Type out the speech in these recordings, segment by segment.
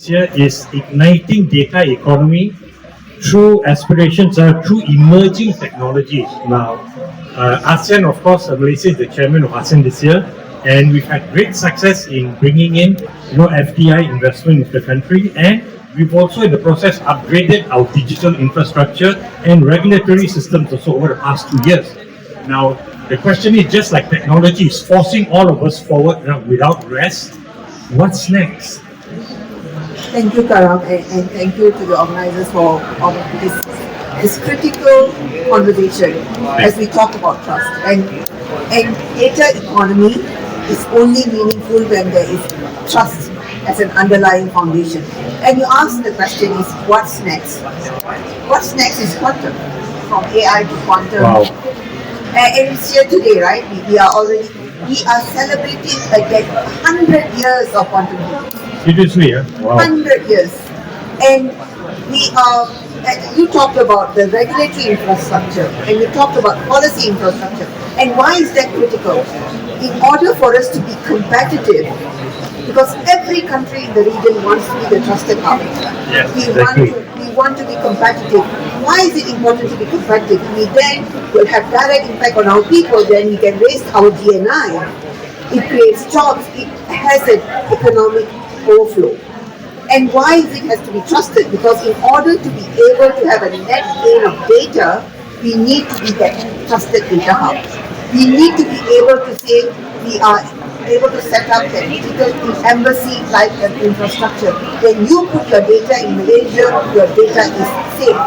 Here is igniting data economy through aspirations through emerging technologies. Now, ASEAN, of course, Malaysia is the chairman of ASEAN this year, and we've had great success in bringing in, FDI investment into the country, and we've also in the process upgraded our digital infrastructure and regulatory systems also over the past 2 years. Now, the question is, just like technology is forcing all of us forward without rest, what's next? Thank you, Karam, and thank you to the organizers for this critical conversation as we talk about trust. And data economy is only meaningful when there is trust as an underlying foundation. And you ask the question is, what's next? What's next is quantum, from AI to quantum. Wow. And it's here today, right? We are celebrating again 100 years of quantum computing. Seriously, yeah? Wow. 100 years. And you talked about the regulatory infrastructure and you talked about policy infrastructure. And why is that critical? In order for us to be competitive, because every country in the region wants to be the trusted hub. Yes, We want to be competitive. Why is it important to be competitive? We then will have direct impact on our people, then we can raise our GNI. It creates jobs, it has an economic overflow. And why is it has to be trusted? Because in order to be able to have a net gain of data, we need to be that trusted data hub. We need to be able to say we are able to set up that digital embassy-like infrastructure. When you put your data in Malaysia, your data is safe.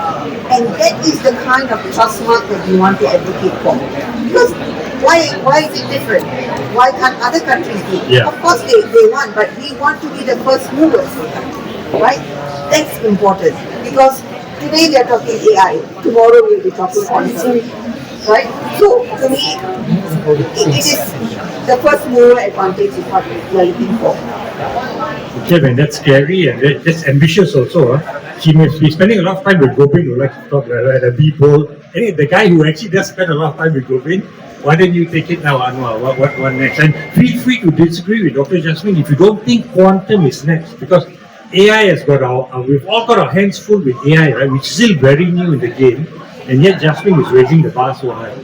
And that is the kind of trust mark that we want to advocate for. Because why is it different? Why can't other countries do it? Yeah. Of course they want, but we want to be the first movers, right? That's important because today we are talking AI, tomorrow we'll be talking quantum, right? So to me, it is the first mover advantage is what we are looking for. Okay, man, that's scary and that's ambitious also. She must be spending a lot of time with Gobind, who likes to talk at a B-bowl. And the guy who actually does spend a lot of time with Gobind, why don't you take it now, Anuar? What next? And feel free to disagree with Dr. Jasmine if you don't think quantum is next, because AI has got we've all got our hands full with AI, right? Which is still very new in the game, and yet Jasmine is raising the bar so high.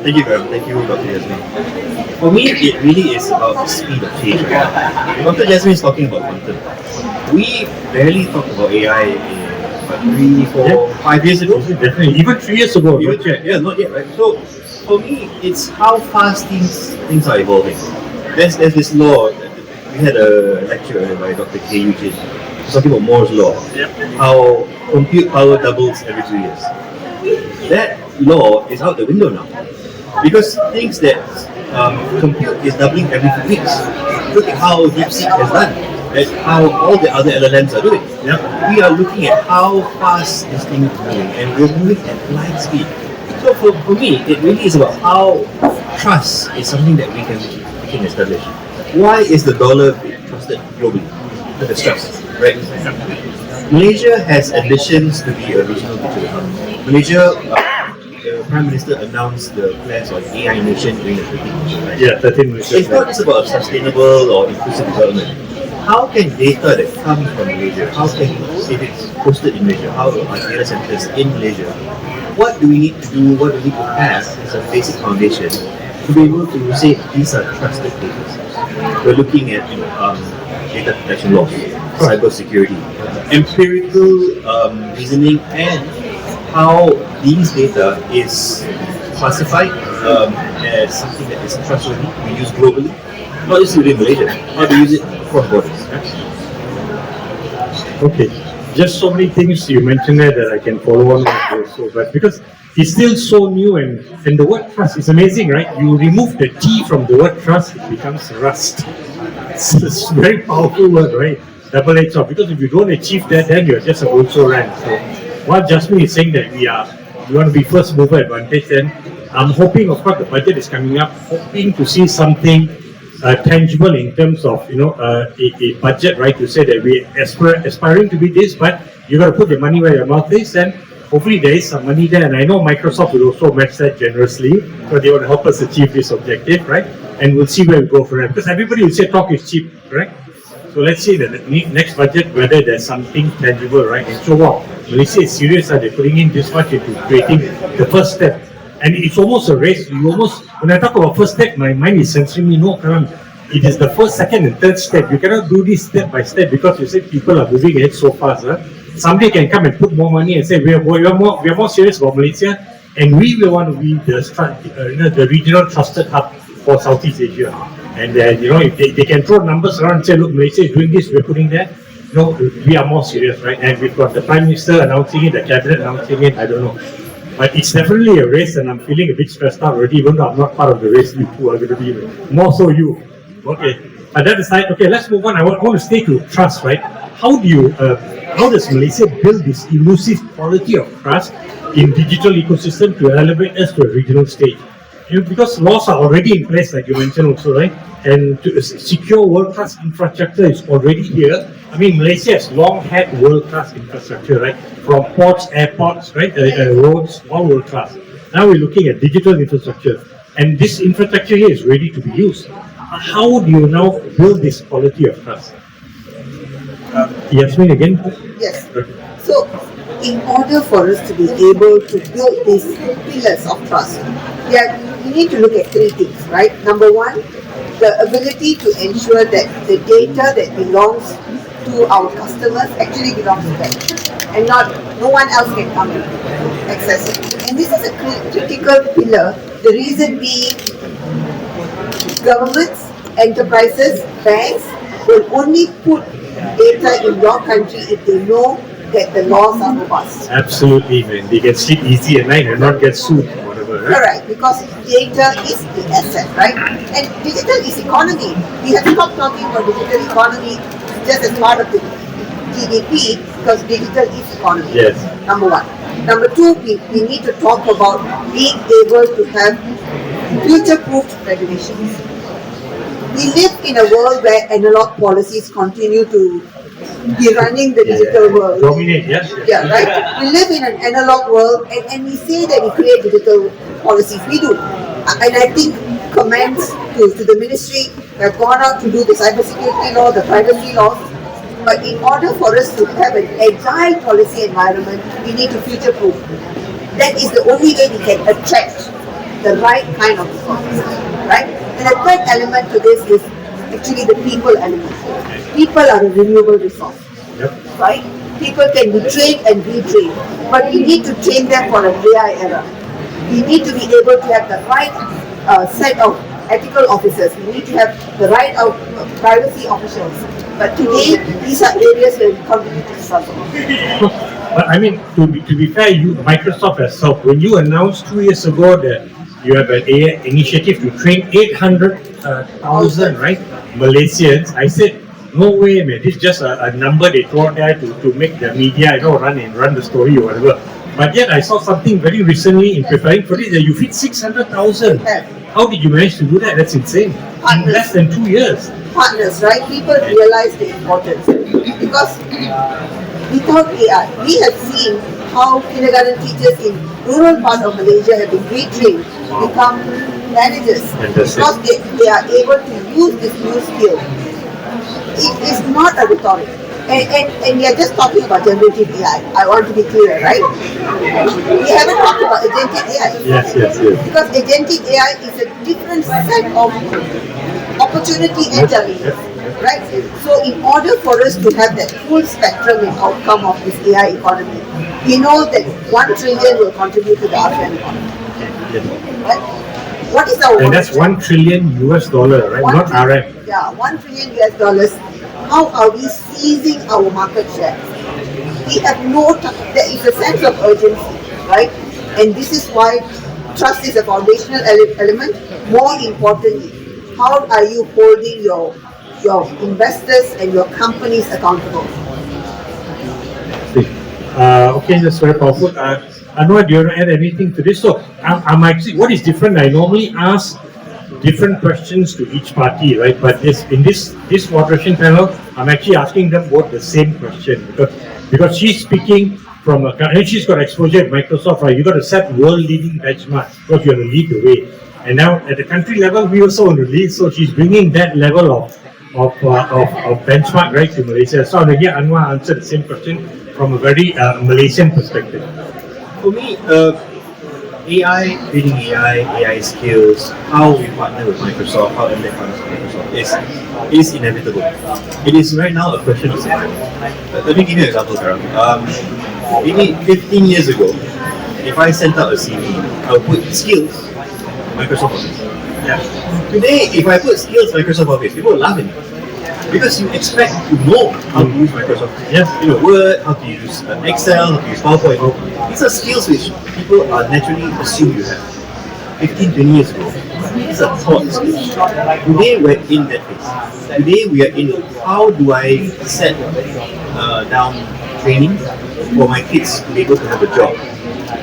Thank you, Graham. Thank you, Dr. Jasmine. For me, it really is about the speed of change. Dr. Jasmine is talking about quantum. We barely talked about AI in 3, 4, 5 years ago. Definitely, even 3 years ago. Not yet, right? So, for me, it's how fast things are evolving. There's this law. We had a lecture by Dr. K. Eugene talking about Moore's law. How compute power doubles every 2 years. That law is out the window now, because things that compute is doubling every few weeks. Look at how DeepSeek has done, and how all the other LLMs are doing. We are looking at how fast this thing is moving, and we're moving at light speed. So for me, it really is about how trust is something that we can establish. Why is the dollar trusted globally? Because it's trust, right? Malaysia has ambitions to be a regional digital hub. Malaysia, the Prime Minister announced the plans on AI nation during the 13th, right? Yeah, 13 Malaysia. It's not just about sustainable or inclusive development. How can data that comes from Malaysia, if it's hosted in Malaysia, how are data centers in Malaysia? What do we need to do, what do we need to have as a basic foundation to be able to say these are trusted data? We're looking at data protection laws, cyber security, empirical reasoning, and how these data is classified as something that is trustworthy, we use globally, not just within Malaysia, how to use it across borders. Okay, just so many things you mentioned there that I can follow on with this. But because it's still so new, and the word trust is amazing, right? You remove the T from the word trust, it becomes rust. It's a very powerful word, right? Double-edged sword. Because if you don't achieve that, then you're just a also ran. So what Jasmine is saying that we want to be first mover advantage, then I'm hoping, of course, the budget is coming up, hoping to see something tangible in terms of a budget, right? To say that we aspiring to be this, but you got to put the money where your mouth is, and hopefully there is some money there. And I know Microsoft will also match that generously, because they want to help us achieve this objective, right? And we'll see where we go from there. Because everybody will say talk is cheap, correct? So let's say that the next budget, whether there's something tangible, right? And so what? Malaysia is serious, they're putting in this much into creating the first step. And it's almost a race. You almost, when I talk about first step, my mind is censoring me. No, Karan, it is the first, second, and third step. You cannot do this step by step because you say people are moving ahead so fast. Somebody can come and put more money and say we are more serious about Malaysia, and we will want to be the regional trusted hub for Southeast Asia. And if they can throw numbers around and say, look, Malaysia is doing this, we're putting that. We are more serious, right? And we've got the Prime Minister announcing it, the Cabinet announcing it. I don't know. But it's definitely a race, and I'm feeling a bit stressed out already, even though I'm not part of the race. You two are going to be more so you. Okay. But that aside, okay, let's move on. I want to stay to trust, right? How does Malaysia build this elusive quality of trust in digital ecosystem to elevate us to a regional stage? Because laws are already in place, like you mentioned also, right? And to secure world-class infrastructure is already here. I mean, Malaysia has long had world-class infrastructure, right? From ports, airports, right? Roads, all world-class. Now we're looking at digital infrastructure. And this infrastructure here is ready to be used. How do you now build this quality of trust? Jasmine again? Yes. So, in order for us to be able to build these pillars of trust, we need to look at three things, right? Number one, the ability to ensure that the data that belongs to our customers actually belongs to them, and no one else can come and access it. And this is a critical pillar. The reason being, governments, enterprises, banks will only put data in your country if they know that the laws are robust. Absolutely, man. They can sleep easy at night and not get sued or whatever, right? Correct, because data is the asset, right? And digital is economy. We have stopped talking about digital economy just as part of the GDP because digital is economy. Yes. Number one. Number two, we need to talk about being able to have future-proofed regulations. We live in a world where analog policies continue to be running the digital world. Dominate, yes. Yeah, right? We live in an analog world and we say that we create digital policies. We do. And I think comments to the ministry have gone out to do the cybersecurity law, the privacy laws. But in order for us to have an agile policy environment, we need to future-proof. That is the only way we can attract the right kind of resources, right? And the third element to this is actually the people element. People are a renewable resource, right? People can be trained and retrained, but we need to train them for an AI era. We need to be able to have the right set of ethical officers. We need to have the right privacy officials. But today, these are areas where we continue to struggle. But I mean, to be fair, Microsoft has helped. When you announced 2 years ago that you have an AI initiative to train 800,000 right, Malaysians, I said, no way, man. This is just a number they throw out there to make the media, run the story or whatever. But yet, I saw something very recently in preparing for this that you fit 600,000. How did you manage to do that? That's insane. In less than 2 years. Partners, right? People realize the importance because without AI, we have seen how kindergarten teachers in rural part of Malaysia have been retrained to become managers because they are able to use this new skill. It is not a rhetoric. And we are just talking about generative AI. I want to be clear, right? We haven't talked about agentic AI. Yes. Because agentic AI is a different set of opportunity and challenges, right? So in order for us to have that full spectrum and outcome of this AI economy, we know that 1 trillion will contribute to the ASEAN economy. Right? What is our? And that's $1 trillion, right? Not RM. Yeah, $1 trillion. How are we seizing our market share? We have there is a sense of urgency, right? And this is why trust is a foundational element. More importantly, how are you holding your investors and your companies accountable? Okay, that's very powerful. Anuar, do you want to add anything to this? So, I'm actually, what is different? I normally ask different questions to each party, right? But in this moderation panel, I'm actually asking them both the same question because she's speaking from and she's got exposure at Microsoft, right? You got to set world-leading benchmarks because you're going to lead the way. And now at the country level, we also want to lead. So she's bringing that level of of benchmark, right, to Malaysia. So I hear Anuar answer the same question from a very Malaysian perspective. For me, AI, creating AI skills, how we partner with Microsoft, how MDEC partners with Microsoft is inevitable. It is right now a question of time. Let me give you an example, Karam. Maybe 15 years ago, if I sent out a CV, I would put skills Microsoft Office. Yeah. Today, if I put skills Microsoft Office, people will laugh at me. Because you expect to know how to use Microsoft. Yes. You know, Word, how to use Excel, how to use PowerPoint. These are skills which people are naturally assume you have. 15, 20 years ago, these are taught skills. Today we're in that phase. Today we are in how do I set down training for my kids to be able to have a job.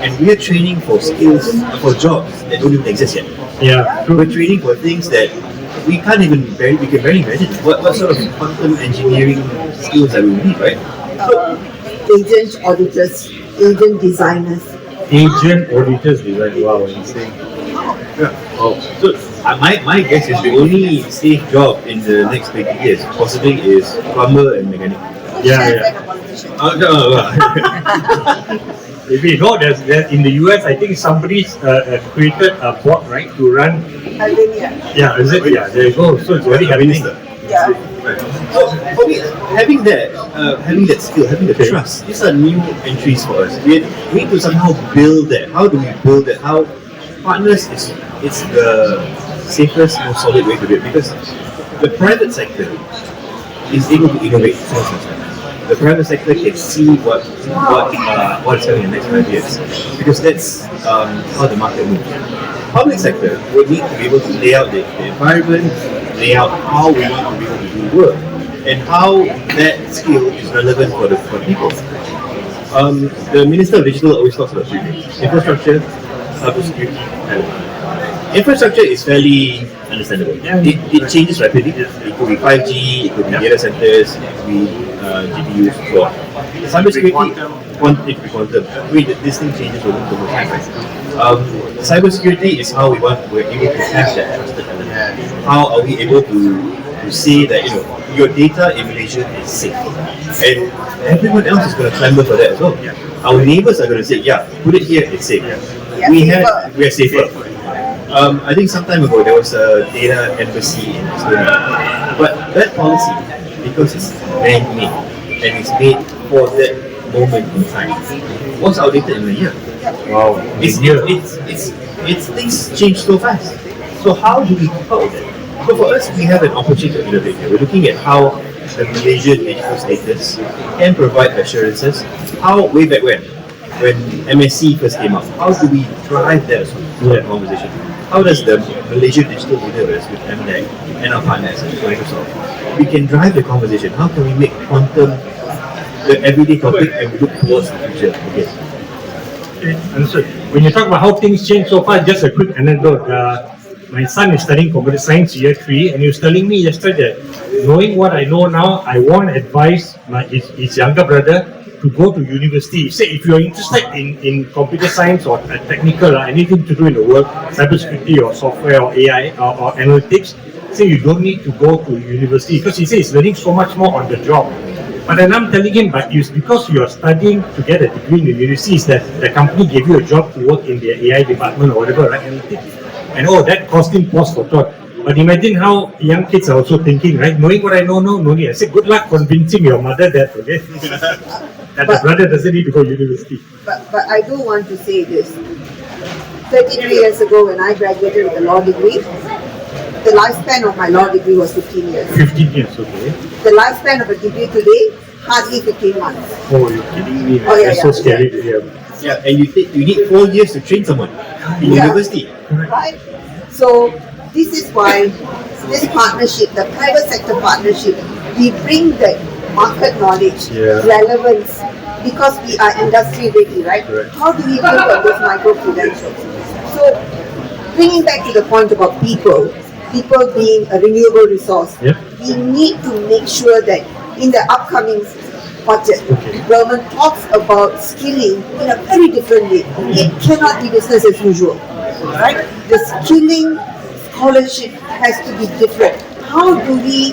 And we are training for skills, for jobs that don't even exist yet. Yeah. We're training for things that we can't even we can barely imagine what sort of quantum engineering skills that we need, right? Agent auditors, agent designers. Agent auditors design. Wow, insane. Yeah. Oh, so my guess is the only safe job in the next 20 years possibly is plumber and mechanic. Yeah. Maybe no. There's in the US. I think somebody's created a bot, right, to run. Yeah, is it? Yeah, there you go. So it's very happening. Yeah. Right. So for me, having that skill, having the trust, these are new entries for us. We need to somehow build that. How do we build that? How partners it's the safest, most solid way to do it, because the private sector is able to innovate. The private sector can see what is coming in the next 5 years, because that's how the market moves. Public sector will need to be able to lay out the environment, lay out how we want to be able to do work, and how that skill is relevant for the people. The Minister of Digital always talks about three things: infrastructure, cybersecurity, and infrastructure is fairly understandable. It changes rapidly. It could be 5G, it could be data centers, it could be GPUs, so on. Cybersecurity, it could be quantum. This thing changes over time, right? Cybersecurity is how we're able to have that trusted element. How are we able to say that your data in Malaysia is safe, and everyone else is going to clamor for that as well. Our neighbors are going to say, yeah, put it here, it's safe. We are safer. I think some time ago there was a data embassy in Estonia, but that policy, because it's man-made and it's made for that moment in time, was outdated in a year. Wow, It's things change so fast. So how do we keep up with that? So for us, we have an opportunity to innovate here. We're looking at how the Malaysian digital status can provide assurances. How way back when MSC first came up, how do we drive that conversation? How does the Malaysia Digital Leaders with MDEC and our partners at Microsoft, we can drive the conversation? How can we make quantum the everyday topic and we look towards the future again? Understood. When you talk about how things change so far, just a quick anecdote. My son is studying computer science year 3, and he was telling me yesterday that knowing what I know now, I want to advise his younger brother to go to university. He said if you're interested in computer science or technical or anything to do in the world, cybersecurity or software or AI or analytics, say you don't need to go to university, because he says he's learning so much more on the job. But then I'm telling him, but it's because you're studying to get a degree in the university, is that the company gave you a job to work in their AI department or whatever, right? Analytics. And that cost him pause for thought. But imagine how young kids are also thinking, right? Knowing what I know now, no need. I said, good luck convincing your mother that, okay? That the brother doesn't need to go to university. But I do want to say this. 33 years ago when I graduated with a law degree, the lifespan of my law degree was 15 years. 15 years, okay. The lifespan of a degree today, hardly 15 months. Oh, you're kidding me. Oh, yeah, That's so scary to hear. Yeah, and you need 4 years to train someone in university. Right? So this is why this partnership, the private sector partnership, we bring the market knowledge, relevance, because we are industry ready, right? Correct. How do we build on those micro credentials? So bringing back to the point about people being a renewable resource, we need to make sure that in the upcoming budget, government talks about skilling in a very different way. It cannot be business as usual, right? The skilling scholarship has to be different. How do we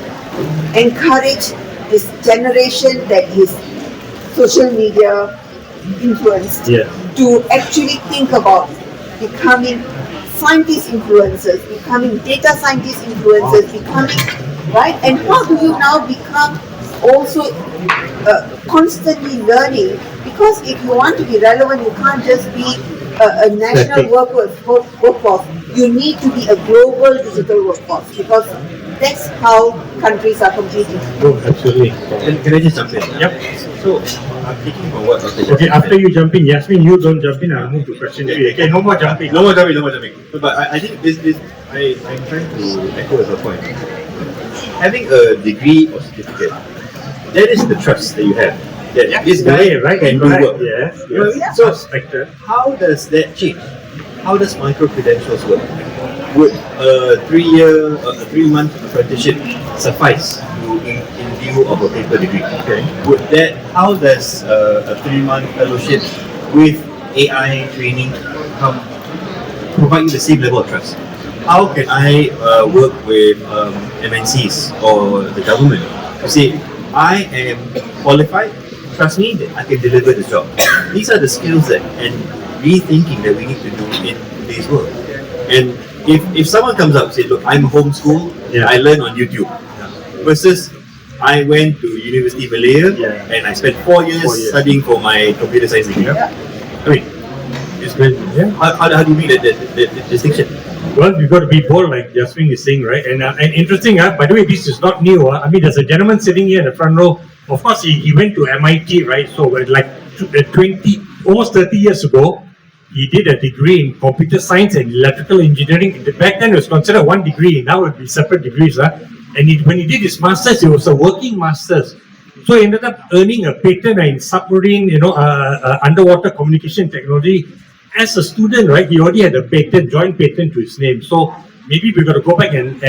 encourage this generation that is social media influenced to actually think about becoming scientist influencers, becoming data scientist influencers, becoming, right? And how do you now become also constantly learning? Because if you want to be relevant, you can't just be a national workforce. You need to be a global digital workforce, because that's how countries are competing. Oh, absolutely. Can I just jump in? Yep. So, I'm taking from what Dr. Okay, after you jump in, Jasmine, you don't jump in, I'll move to question 3. Okay, no more jumping. No more jumping. But I think I'm trying to echo her point. Having a degree or certificate, that is the trust that you have. That this guy can do work. Yes. So, how does that change? How does micro credentials work? Would a 3-month apprenticeship suffice in view of a paper degree? Okay. How does a 3-month fellowship with AI training provide you the same level of trust? How can I work with MNCs or the government to say, I am qualified, trust me that I can deliver the job? These are the skills and rethinking that we need to do in today's world. And if someone comes up and says, look, I'm homeschooled, I learn on YouTube, versus I went to University Malaya and I spent 4 years studying for my computer science degree. I mean, how do you make that distinction? Well, you've got to be bold, like Jasmine is saying, right? And interesting, by the way, this is not new. I mean, there's a gentleman sitting here in the front row. Of course, he went to MIT, right? So, like almost 30 years ago, he did a degree in computer science and electrical engineering. Back then, it was considered one degree. Now it would be separate degrees. And when he did his master's, it was a working master's. So he ended up earning a patent in submarine, underwater communication technology. As a student, right, he already had a patent, joint patent to his name. So maybe we've got to go back and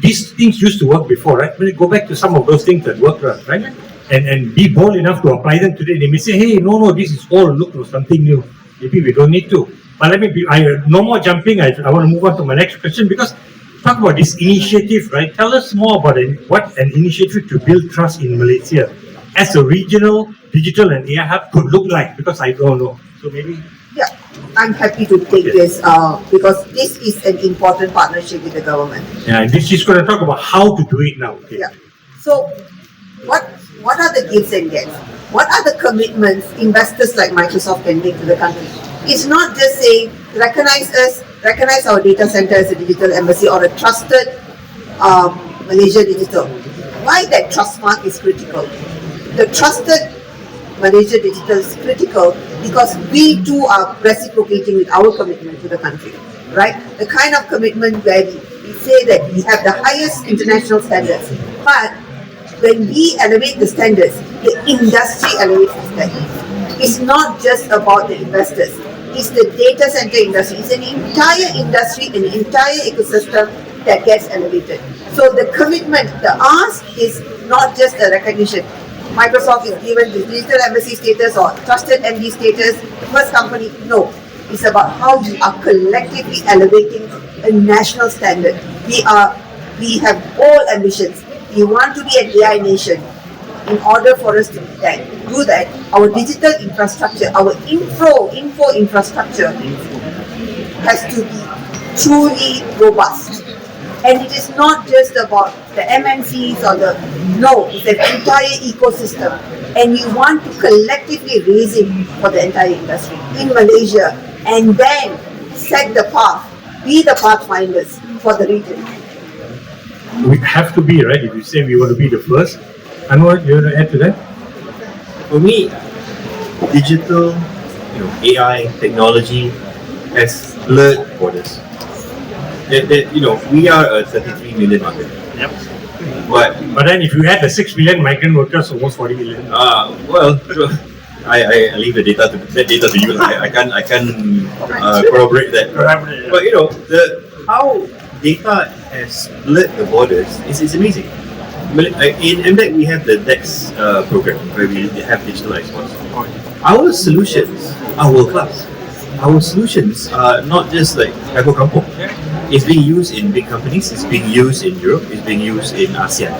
these things used to work before, right? We'll go back to some of those things that worked, right? And be bold enough to apply them today. They may say, hey, no, this is all, look, something new. Maybe we don't need to. But no more jumping. I want to move on to my next question, because talk about this initiative, right? Tell us more about what an initiative to build trust in Malaysia as a regional digital and AI hub could look like, because I don't know. So maybe... Yeah, I'm happy to take this because this is an important partnership with the government. Yeah, and she's going to talk about how to do it now. Okay. Yeah. So, what are the gives and gets? What are the commitments investors like Microsoft can make to the country? It's not just saying, recognize us, recognize our data center as a digital embassy or a trusted Malaysia Digital. Why that trust mark is critical? The trusted Malaysia Digital is critical because we too are reciprocating with our commitment to the country, right? The kind of commitment where we say that we have the highest international standards, but when we elevate the standards, the industry elevates the standards. It's not just about the investors. It's the data center industry. It's an entire industry, an entire ecosystem that gets elevated. So the commitment, the ask is not just a recognition. Microsoft is given the digital embassy status or trusted MD status, first company. No, it's about how we are collectively elevating a national standard. We have all ambitions. We want to be an AI nation. In order for us to do that, our digital infrastructure, our info infrastructure has to be truly robust. And it is not just about the MNCs it's an entire ecosystem. And we want to collectively raise it for the entire industry in Malaysia and then set the path, be the pathfinders for the region. We have to be, right? If you say we want to be the first. Anuar, you want to add to that? For me, digital, AI technology has blurred borders. We are a 33 million market. Yep. But then if you add the 6 million migrant workers, almost 40 million. Well, I leave the data to you. I can't corroborate that. But how data has blurred the borders is amazing. In MDEC, we have the DEX program where we have digital exports. Our solutions are world class. Our solutions are not just like Kampung Kampung. It's being used in big companies, it's being used in Europe, it's being used in ASEAN.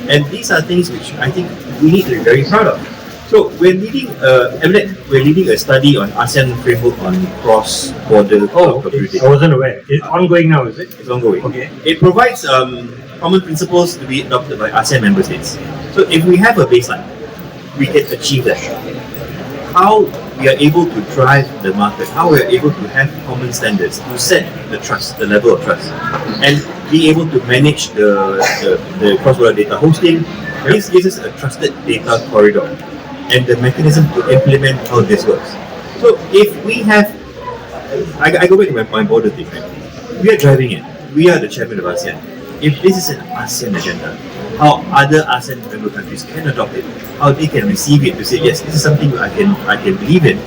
And these are things which I think we need to be very proud of. So we're leading a study on ASEAN framework on cross-border cloud computing. I wasn't aware. It's ongoing now, is it? It's ongoing. Okay. It provides common principles to be adopted by ASEAN member states. So if we have a baseline, we can achieve that. How we are able to drive the market, how we are able to have common standards to set the trust, the level of trust, and be able to manage the cross-border data hosting. This gives us a trusted data corridor and the mechanism to implement how this works. So if we have, I go back to my border thing, right? We are driving it. We are the chairman of ASEAN. If this is an ASEAN agenda, how other ASEAN member countries can adopt it, how they can receive it to say, yes, this is something I can believe in.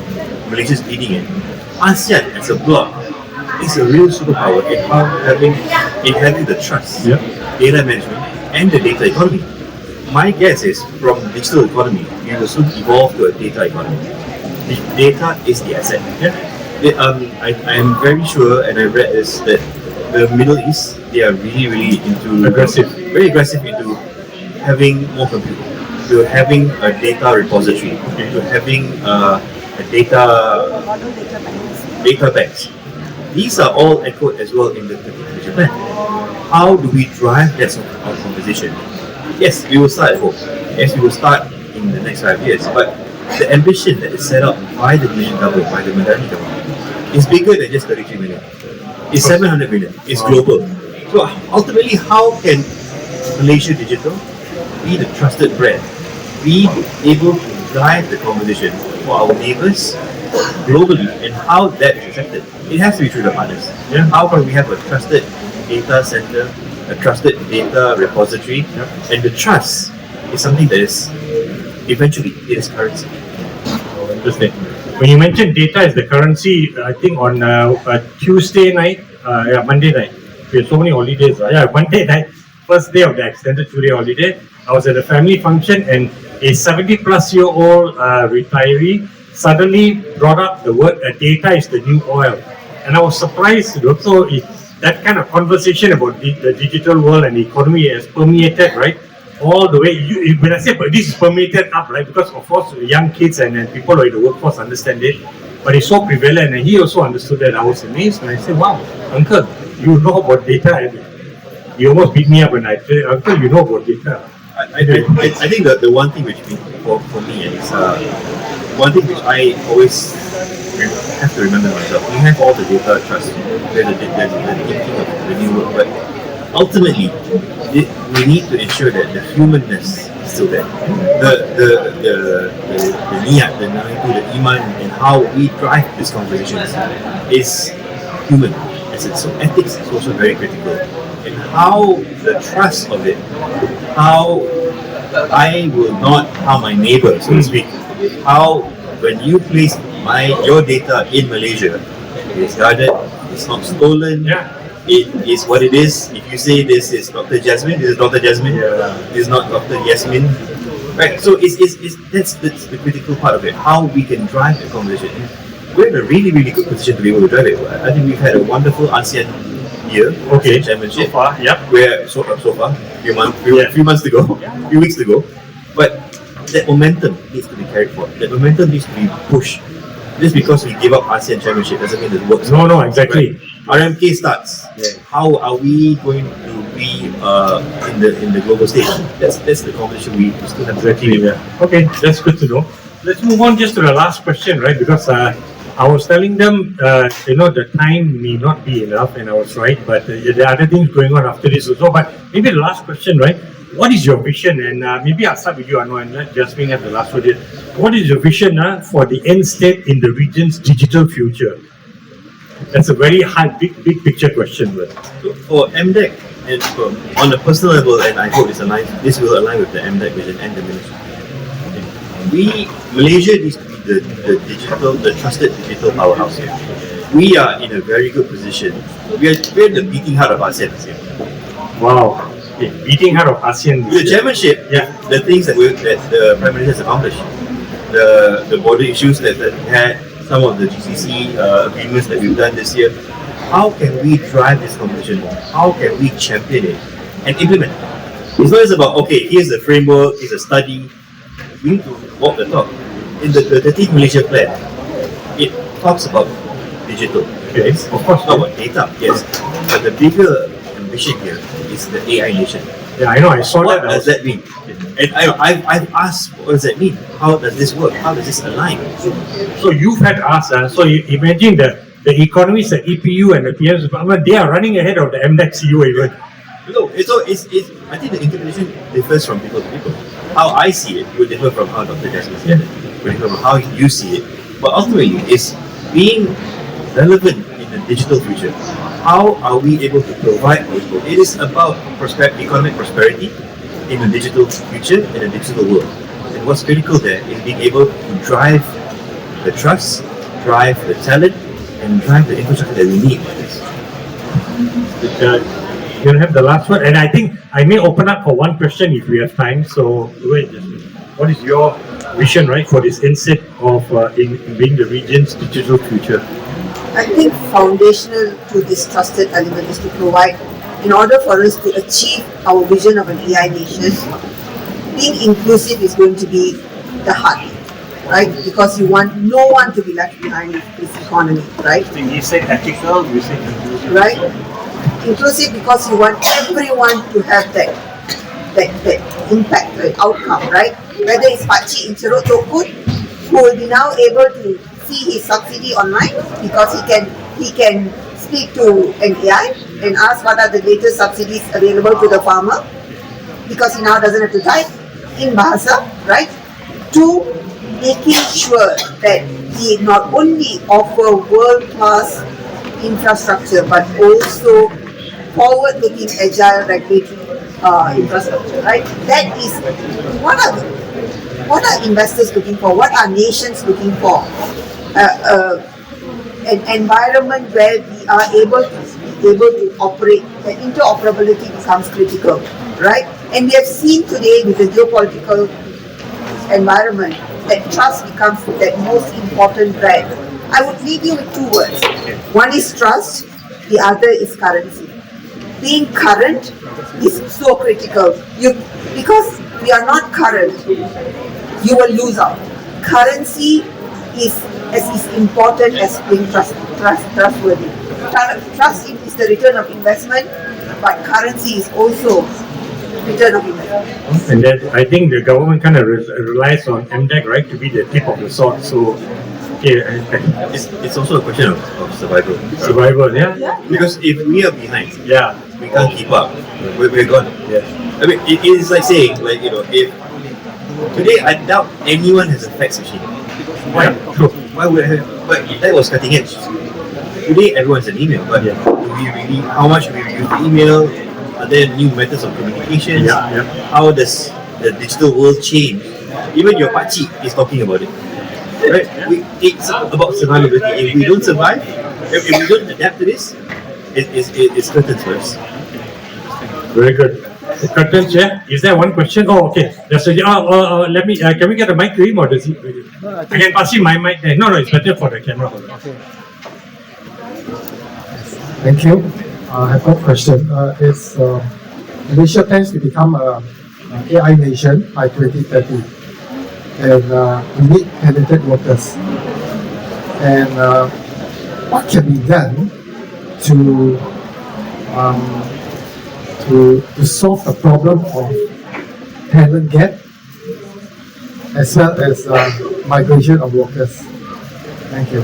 Malaysia is leading it. ASEAN as a bloc is a real superpower in having the trust, data management, and the data economy. My guess is from digital economy, we will soon evolve to a data economy. The data is the asset. I am very sure, and I read this, that the Middle East, they are really into very aggressive into having more compute, to having a data repository, to having a data banks. These are all echoed as well in the 30 plan. How do we drive that sort of conversation? Yes, we will start at home. Yes, we will start in the next 5 years. But the ambition that is set up by the Malaysian government, by the Madani government, is bigger than just 33 million. It's 700 million. It's global. So ultimately, how can Malaysia Digital be the trusted brand, be able to drive the conversation for our neighbours globally, and how that is accepted? It has to be through the partners. How can we have a trusted data center, a trusted data repository, and the trust is something that is eventually it is currency. Interesting. When you mentioned data as the currency, I think on Tuesday night, Monday night, we had so many holidays. Monday night, first day of the extended 2-day holiday, I was at a family function and a 70-plus-year-old retiree suddenly brought up the word data is the new oil. And I was surprised. So that kind of conversation about the digital world and the economy has permeated, right? All the way. When I say this is permeated up, right? Because of course young kids and people in the workforce understand it, but it's so prevalent, and he also understood that. I was amazed, and I said, "Wow, Uncle, you know about data." And he almost beat me up when I said, "Uncle, you know about data." I think that the one thing which for me is one thing which I always have to remember myself. We have all the data trust, there's the thinking of the new world, but ultimately we need to ensure that the humanness is still there. The niyat, the naitu, the iman, and how we drive these conversations is human. So ethics is also very critical. And how the trust of it, how I will not harm my neighbor, so to speak. How when you place your data in Malaysia, it's guarded, it's not stolen. It is what it is. If you say this is Dr. Jasmine, this is Dr. Jasmine. This is not Dr. Yasmin. Right. So that's the critical part of it. How we can drive the conversation. We're in a really good position to be able to drive it. I think we've had a wonderful ASEAN year, ASEAN championship. So far, Where so far, few months to go, few weeks to go. But that momentum needs to be carried forward. That momentum needs to be pushed. Just because we give up ASEAN championship doesn't mean it works. No, exactly. Right? RMK starts. How are we going to be in the global stage? That's the conversation we still have. Exactly. Okay, that's good to know. Let's move on just to the last question, right? Because I was telling them, the time may not be enough, and I was right, but there are other things going on after this also. But maybe the last question, right? What is your vision? And maybe I'll start with you, Anuar, and let Jasmine have the last word. What is your vision for the end state in the region's digital future? That's a very hard, big picture question. But so for MDEC, and on a personal level, and I hope this will align with the MDEC vision and the ministry. Malaysia needs to be the trusted digital powerhouse here. We are in a very good position. We're the beating heart of ASEAN this year. Wow. Beating heart of ASEAN. The chairmanship, the things that the Prime Minister has accomplished, the border issues that we had, some of the GCC agreements that we've done this year. How can we drive this conversation more? How can we champion it and implement it? It's not just about, okay, here's the framework, here's a study. We need to walk the talk. In the 13th Malaysia Plan, it talks about digital. Yes, of course. Talk about data, yes. But the bigger ambition here is the AI nation. Yeah, I know. I saw What that. does that mean? And I've asked, what does that mean? How does this work? How does this align? So you've had us. So you imagine the economists, the EPU and the PM's department, they are running ahead of the MDEC CEO even. No, I think the interpretation differs from people to people. How I see it will differ from how Dr. Jasmine sees it, will differ from how you see it. But ultimately, it's being relevant in the digital future. How are we able to provide people? It is about economic prosperity in the digital future, in the digital world. And what's critical there is being able to drive the trust, drive the talent, and drive the infrastructure that we need for this. You'll have the last word, and I think I may open up for one question if we have time. So, wait, what is your vision, right, for this insight of in being the region's digital future? I think foundational to this trusted element is to provide, in order for us to achieve our vision of an AI nation, being inclusive is going to be the heart, right? Because you want no one to be left behind in this economy, right? You say ethical, you say inclusive. Right? Inclusive because you want everyone to have that impact, that outcome, right? Whether it's Pakcik in Ceruk Tokut, who will be now able to see his subsidy online because he can speak to an AI and ask what are the latest subsidies available to the farmer because he now doesn't have to type in Bahasa, right? To making sure that he not only offer world-class infrastructure but also forward-looking agile regulatory infrastructure, right? That is what are investors looking for? What are nations looking for? An environment where we are able to operate. The interoperability becomes critical, right? And we have seen today with the geopolitical environment that trust becomes that most important thread. I would leave you with two words. One is trust, the other is currency. Being current is so critical. Because we are not current, you will lose out. Currency is as important as being trustworthy. Trust is the return of investment, but currency is also return of investment. And that I think the government kind of relies on MDEC, right, to be the tip of the sword. So, It's also a question of survival. Survival, yeah. Because if we are behind, Yeah. we can't keep up. We're gone. Yes. I mean, it is like saying, if today I doubt anyone has a fax machine. Why? Yeah, true. Why would I have? But that was cutting edge. Today everyone's an email, but Yeah. do we really? How much do we use the email? Are there new methods of communication? Yeah. How does the digital world change? Even your pakcik is talking about it. Right? It's about survivability. If we don't survive, if we don't adapt to this, it's curtains for us. Very good. The curtains, yeah. Is there one question? Oh, okay. That's a, let me. Can we get a mic to him, or does he? I can pass him my mic there. No, it's better for the camera. Okay. Thank you. I have one question. Malaysia tends to become an AI nation by 2030, and we need talented workers. And what can be done to solve the problem of talent gap as well as migration of workers? Thank you.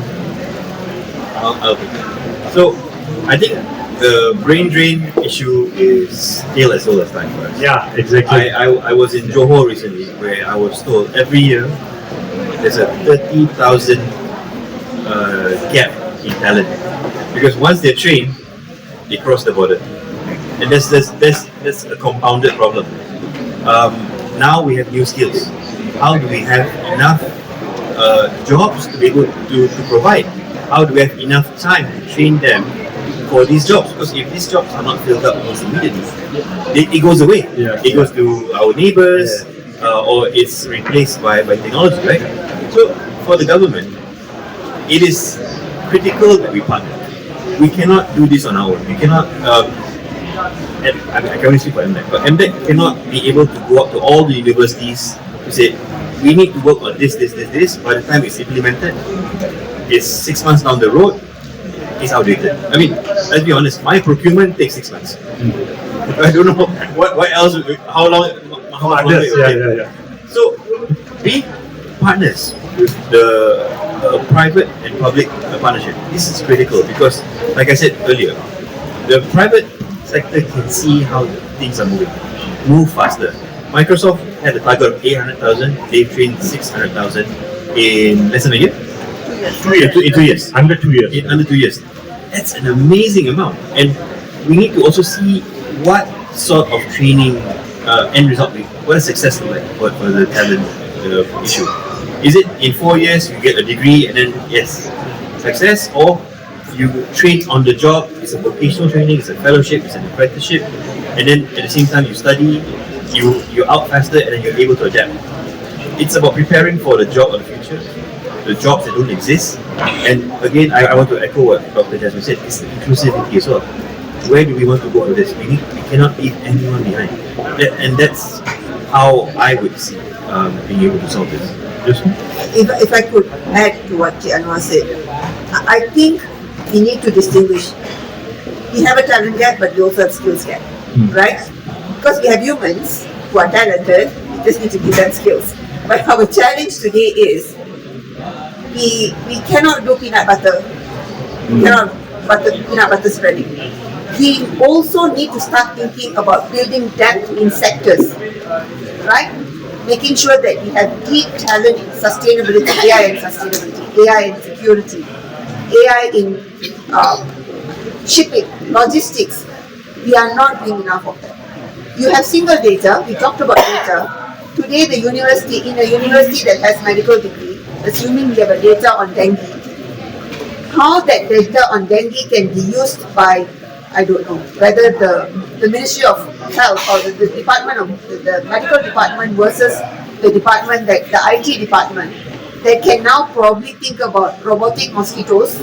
So, I think the brain drain issue is still as old as time for us. Yeah, exactly. I was in Johor recently where I was told every year there's a 30,000 gap in talent because once they're trained, they cross the border, and that's a compounded problem. Now we have new skills. How do we have enough jobs to be able to provide? How do we have enough time to train them for these jobs? Because if these jobs are not filled up almost immediately, it goes away. Yeah. It goes to our neighbors, or it's replaced by technology, right? So for the government, it is critical that we partner. We cannot do this on our own. We cannot I mean, I can only speak for MDEC, but MDEC cannot be able to go up to all the universities to say, we need to work on this. By the time it's implemented, it's 6 months down the road, it's outdated. I mean, let's be honest, my procurement takes 6 months. I don't know what else, how long it will take. So, being partners with the private and public partnership, this is critical because, like I said earlier, the private sector can see how things are move faster. Microsoft had a target of 800,000, they've trained 600,000 in less than a year? 2 years. In 2 years. Under 2 years. In under 2 years. That's an amazing amount. And we need to also see what sort of training end result, what a success look like for the talent issue. Is it in 4 years you get a degree and then yes, success, or you train on the job, it's a vocational training, it's a fellowship, it's an apprenticeship, and then at the same time you study, you're out faster and then you're able to adapt. It's about preparing for the job of the future, the jobs that don't exist. And again, I want to echo what Dr. Jasmine said, it's inclusivity as well. Where do we want to go for this? We cannot leave anyone behind. And that's how I would see being able to solve this. If I could add to what En.Anuar said, I think we need to distinguish. We have a talent gap, but we also have skills gap, right? Because we have humans who are talented, we just need to give them skills. But our challenge today is we cannot do peanut butter, peanut butter spreading. We also need to start thinking about building depth in sectors, right? Making sure that we have deep talent in sustainability, AI and sustainability, AI in security, AI in shipping, logistics. We are not doing enough of that. You have single data, we talked about data. Today in a university that has medical degree, assuming we have a data on dengue, how that data on dengue can be used by, I don't know, whether the Ministry of Health or the department of the medical department versus the department that the IT department that can now probably think about robotic mosquitoes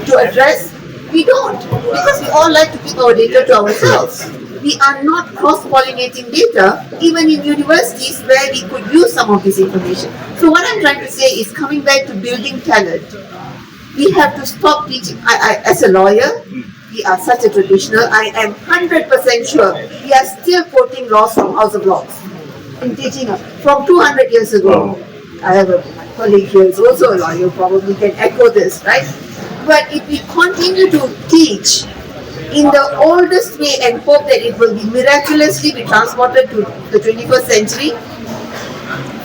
to address. We don't, because we all like to keep our data to ourselves. We are not cross-pollinating data even in universities where we could use some of this information. So what I'm trying to say is, coming back to building talent, we have to stop teaching. I as a lawyer, we are such a traditional, I am 100% sure we are still quoting laws from House of Lords in teaching from 200 years ago. I have a colleague here who is also a lawyer, probably can echo this, right? But if we continue to teach in the oldest way and hope that it will be miraculously be transported to the 21st century,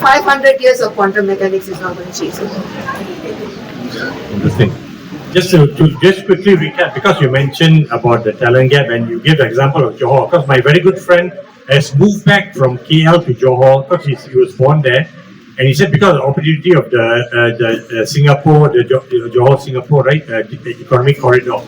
500 years of quantum mechanics is not going to change. Interesting. Just to just quickly recap, because you mentioned about the talent gap and you gave the example of Johor, because my very good friend has moved back from KL to Johor because he was born there, and he said because of the opportunity of the Singapore, the Johor Singapore, right, the economic corridor.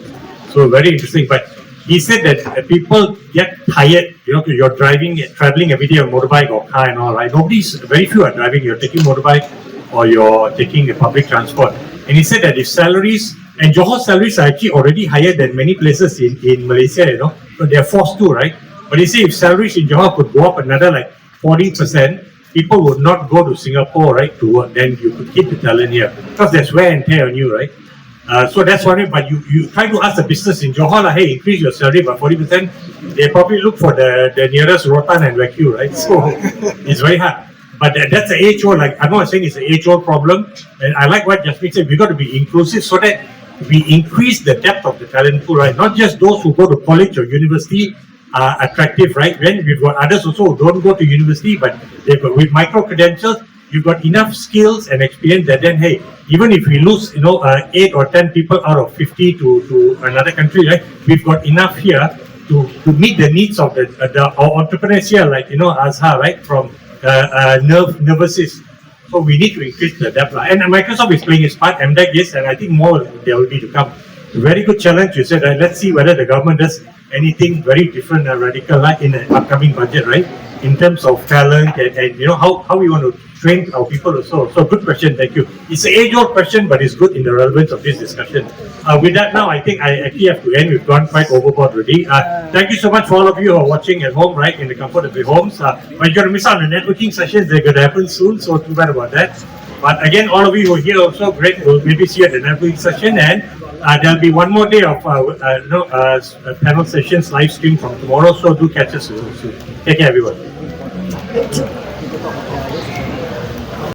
So very interesting. But he said that people get tired, you're traveling every day on motorbike or car and all, right? Very few are driving, you're taking motorbike or you're taking a public transport. And he said that if salaries, and Johor salaries are actually already higher than many places in Malaysia, so they're forced to, right? But he said if salaries in Johor could go up another like 40%, people would not go to Singapore, right, to work. Then you could keep the talent here because there's wear and tear on you, right? So that's one way, but you try to ask the business in Johor, hey, increase your salary by 40%, they probably look for the nearest rotan and vacuum, right? So it's very hard. But that's an age-old, like I'm not saying it's an age-old problem. And I like what Jasmine said, we've got to be inclusive so that we increase the depth of the talent pool, right? Not just those who go to college or university are attractive, right? When we've got others also who don't go to university, but they've got with micro-credentials, you've got enough skills and experience that then, hey, even if we lose, 8 or 10 people out of 50 to another country, right? We've got enough here to meet the needs of our entrepreneurs here, like, Azhar, right? From Nervosis. So we need to increase the depth. And Microsoft is playing its part, MDEC, yes, and I think more there will be to come. Very good challenge, you said, right? Let's see whether the government does anything very different and radical in the upcoming budget, right? In terms of talent and how we want to train our people also. So good question, thank you. It's an age-old question, but it's good in the relevance of this discussion. With that now, I think I actually have to end. We've gone quite overboard already. Thank you so much for all of you who are watching at home, right, in the comfort of your homes. But you're going to miss out on the networking sessions. They're going to happen soon, so too bad about that. But again, all of you who are here also, great. We'll maybe see you at the networking session, and there'll be one more day of panel sessions live stream from tomorrow. So do catch us soon. Take care, everyone. Thank you.